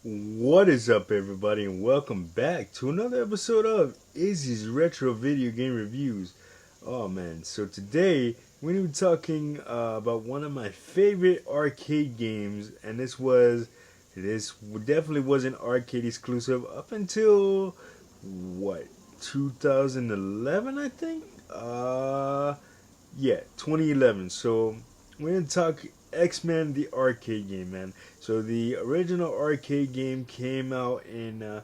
What is up, everybody, and welcome back to another episode of Izzy's Retro Video Game Reviews. Oh man, so today we're going to be talking about one of my favorite arcade games, and this definitely was an arcade exclusive up until what 2011, I think. Yeah, 2011. So we're gonna talk X-Men the arcade game, man. So the original arcade game came out in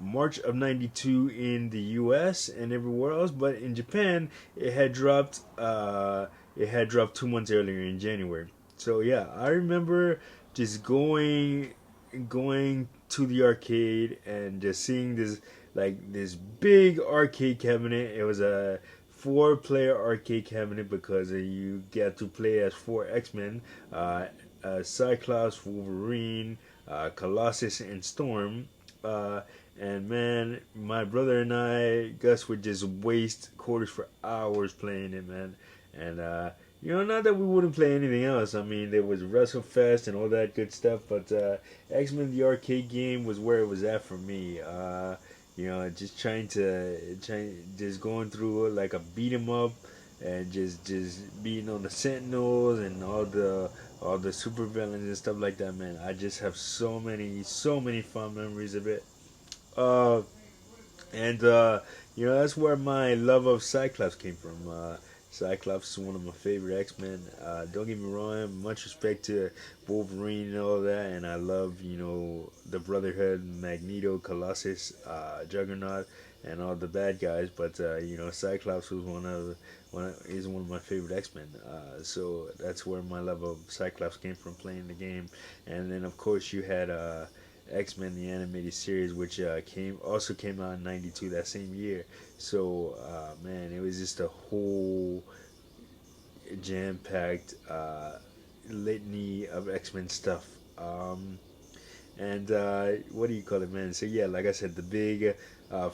March of '92 in the U.S. and everywhere else, but in Japan it had dropped. It had dropped 2 months earlier in January. So yeah, I remember just going to the arcade and just seeing this big arcade cabinet. It was a four-player arcade cabinet because you get to play as four X-Men, Cyclops, Wolverine, Colossus, and Storm. Uh, and man, my brother and Gus, would just waste quarters for hours playing it, man. And not that we wouldn't play anything else. I mean, there was WrestleFest and all that good stuff, but X-Men the arcade game was where it was at for me. Just just going through like a beat 'em up, and just beating on the Sentinels and all the super villains and stuff like that. Man, I just have so many fun memories of it. Uh, and that's where my love of Cyclops came from. Cyclops is one of my favorite X-Men. Don't get me wrong, much respect to Wolverine and all that, and I love the Brotherhood, Magneto, Colossus, Juggernaut, and all the bad guys. But Cyclops was one of my favorite X-Men. So that's where my love of Cyclops came from, playing the game. And then of course you had X-Men the animated series, which came out in '92, that same year. So man, it was just a whole jam-packed litany of X-Men stuff. And what do you call it, man? So yeah, like I said, the big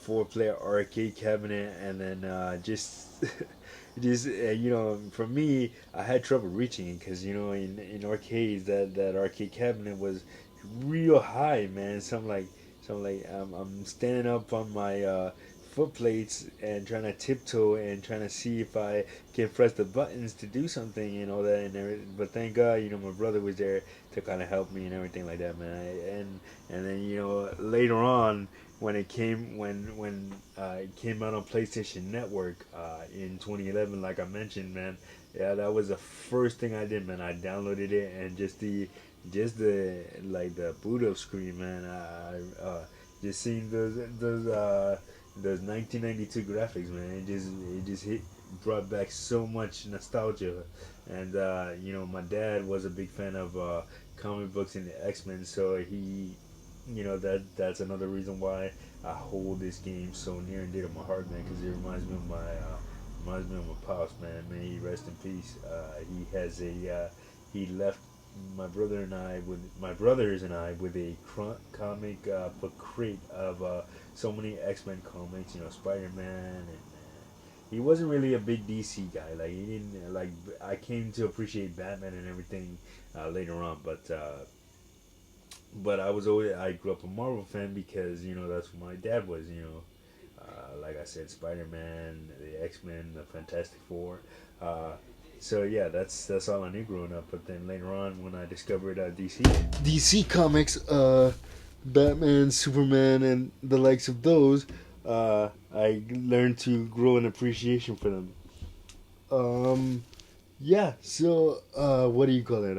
four-player arcade cabinet, and then for me, I had trouble reaching it because in arcades, that arcade cabinet was real high, man. I'm standing up on my foot plates and trying to tiptoe and trying to see if I can press the buttons to do something and all that and everything. But thank God, my brother was there to kind of help me and everything like that, man. And then later on, when it came out on PlayStation Network in 2011, like I mentioned, man, yeah, that was the first thing I did, man. I downloaded it, and just the boot up screen, man. I just seeing those 1992 graphics, man. It just brought back so much nostalgia. And my dad was a big fan of comic books and the X-Men, so that's another reason why I hold this game so near and dear to my heart, man, because it reminds me of my pops, man. May he rest in peace. He left my brothers and I with a comic book crate of so many X-Men comics, Spider-Man, and he wasn't really a big DC guy. Like, he didn't like. I came to appreciate Batman and everything later on, but I grew up a Marvel fan because that's what my dad was. Like I said, Spider Man, the X Men, the Fantastic Four. So yeah, that's all I knew growing up. But then later on, when I discovered DC Comics, Batman, Superman, and the likes of those, I learned to grow an appreciation for them. Um, yeah. So, what do you call it?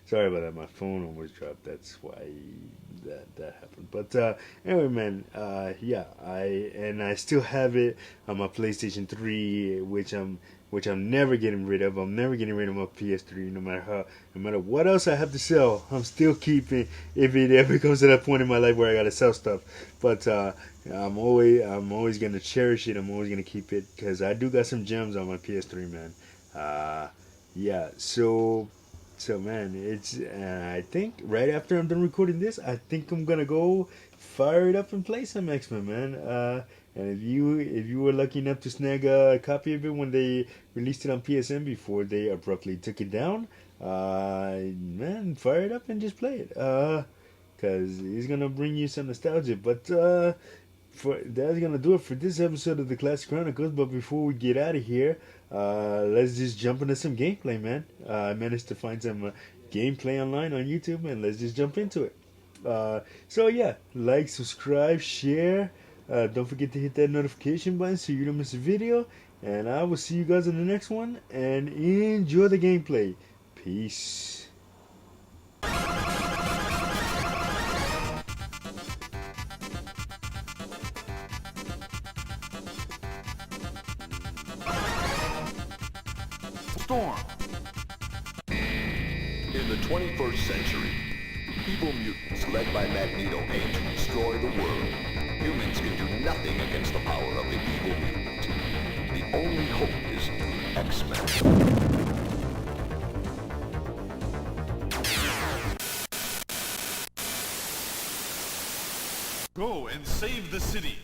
Sorry about that. My phone almost dropped. That's why that happened. But anyway, man. Yeah. I still have it on my PlayStation 3, which I'm never getting rid of. I'm never getting rid of my PS3, no matter what else I have to sell. I'm still keeping. If it ever comes to that point in my life where I gotta sell stuff, but I'm always gonna cherish it. I'm always gonna keep it because I do got some gems on my PS3, man. Uh, yeah. So man, it's I think right after I'm done recording this, I think I'm gonna go fire it up and play some X-Men, man. And if you were lucky enough to snag a copy of it when they released it on PSN before they abruptly took it down, man, fire it up and just play it. because he's gonna bring you some nostalgia. But for that's gonna do it for this episode of the Classic Chronicles. But before we get out of here, let's just jump into some gameplay, man. I managed to find some gameplay online on YouTube, and let's just jump into it. So yeah, like, subscribe, share. Don't forget to hit that notification button so you don't miss a video. And I will see you guys in the next one. And enjoy the gameplay. Peace. Storm. In the 21st century, evil mutants led by Magneto aim to destroy the world. Humans can do nothing against the power of the evil mutant. The only hope is the X-Men. Go and save the city.